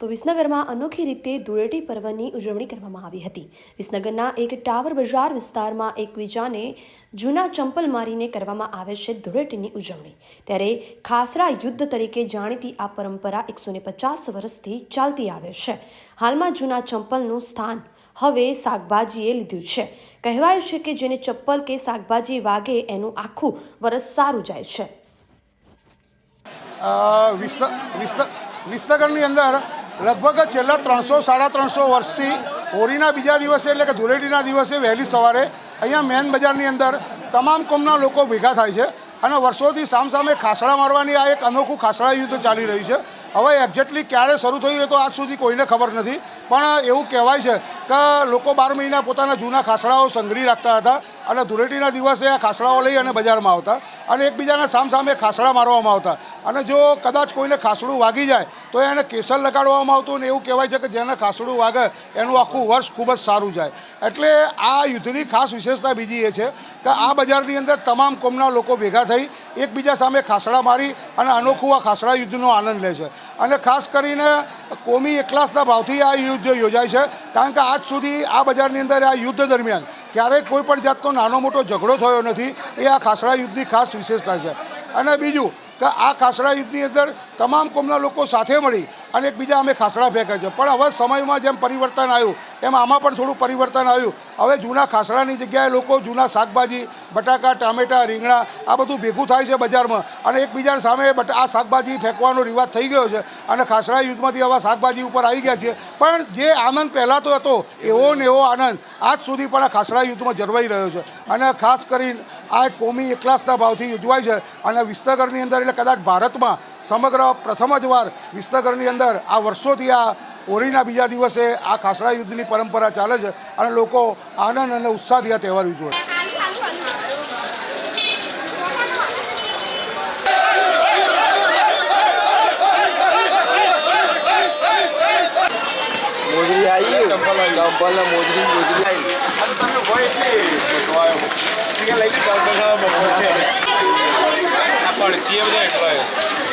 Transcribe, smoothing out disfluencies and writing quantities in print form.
તો વિસનગરમાં અનોખી રીતે ધૂળેટી પર્વની ઉજવણી કરવામાં આવી હતી। વિસનગરના એક ટાવર બજાર વિસ્તારમાં એકબીજાને જૂના ચંપલ મારીને કરવામાં આવે છે ધૂળેટીની ઉજવણી। ત્યારે ખાસરા યુદ્ધ તરીકે જાણીતી આ પરંપરા 150 વર્ષથી ચાલતી આવે છે। હાલમાં જૂના ચંપલનું સ્થાન હવે શાકભાજીએ લીધું છે। કહેવાયું છે કે જેને ચપ્પલ કે શાકભાજી વાગે એનું આખું વરસ સારું જાય છે। વિસનગરની અંદર લગભગ છેલ્લા 300-350 વર્ષથી હોળીના બીજા દિવસે એટલે કે ધૂળેટીના દિવસે વહેલી સવારે અહીંયા મેન બજારની અંદર તમામ કોમના લોકો ભેગા થાય છે અને વર્ષોથી સામસામે ખાસડા મારવાની આ એક અનોખું ખાસડા યુદ્ધ ચાલી રહ્યું છે। હવે એક્ઝેક્ટલી ક્યારે શરૂ થયું એ તો આજ સુધી કોઈને ખબર નથી, પણ એવું કહેવાય છે કે લોકો 12 મહિના પોતાના જૂના ખાસડાઓ સંગ્રહી રાખતા હતા અને ધૂળેટીના દિવસે આ ખાસડાઓ લઈ અને બજારમાં આવતા અને એકબીજાના સામસામે ખાસડા મારવામાં આવતા અને જો કદાચ કોઈને ખાસડું વાગી જાય તો એને કેસર લગાડવામાં આવતું અને એવું કહેવાય છે કે જેને ખાસડું વાગે એનું આખું વર્ષ ખૂબ જ સારું જાય। એટલે આ યુદ્ધની ખાસ વિશેષતા બીજી એ છે કે આ બજારની અંદર તમામ કોમના લોકો ભેગા થઈ એકબીજા સામે ખાસડા મારી અને અનોખું આ ખાસડા યુદ્ધનો આનંદ લે છે અને ખાસ કરીને કોમી એકલાસના ભાવથી આ યુદ્ધ યોજાય છે, કારણ કે આજ સુધી આ બજારની અંદર આ યુદ્ધ દરમિયાન ક્યારેય કોઈ પણ જાતનો નાનો મોટો ઝઘડો થયો નથી। એ આ ખાસડા યુદ્ધની ખાસ વિશેષતા છે। અને બીજું કે આ ખાસડા યુદ્ધની અંદર તમામ કોમના લોકો સાથે મળી અને એકબીજા અમે ખાસડા ફેંકે છે, પણ હવે સમયમાં જેમ પરિવર્તન આવ્યું એમ આમાં પણ થોડું પરિવર્તન આવ્યું। હવે જૂના ખાસડાની જગ્યાએ લોકો જૂના શાકભાજી, બટાકા, ટામેટાં, રીંગણા આ બધું ભેગું થાય છે બજારમાં અને એકબીજા સામે આ શાકભાજી ફેંકવાનો રિવાજ થઈ ગયો છે અને ખાસડા યુદ્ધમાંથી હવે શાકભાજી ઉપર આવી ગયા છે। પણ જે આનંદ પહેલાં તો હતો એવો ને એવો આનંદ આજ સુધી પણ આ ખાસડા યુદ્ધમાં જળવાઈ રહ્યો છે અને ખાસ કરીને આ કોમી એકલાસના ભાવથી યોજવાય છે અને વિસનગરની અંદર એટલે કદાચ ભારતમાં સમગ્ર પ્રથમ જ વાર વિસનગરની અંદર આ વર્ષોથી આ હોળીના બીજા દિવસે આ ખાસડા યુદ્ધની પરંપરા ચાલે છે અને લોકો આનંદ અને ઉત્સાહથી આ તહેવાર ઉજવે છે। मोजरी आई चंपल मोजरी आई अंदर भाई तो आयो ठीक है लेकिन चल बगा बखोटे आ पड़ची है बजे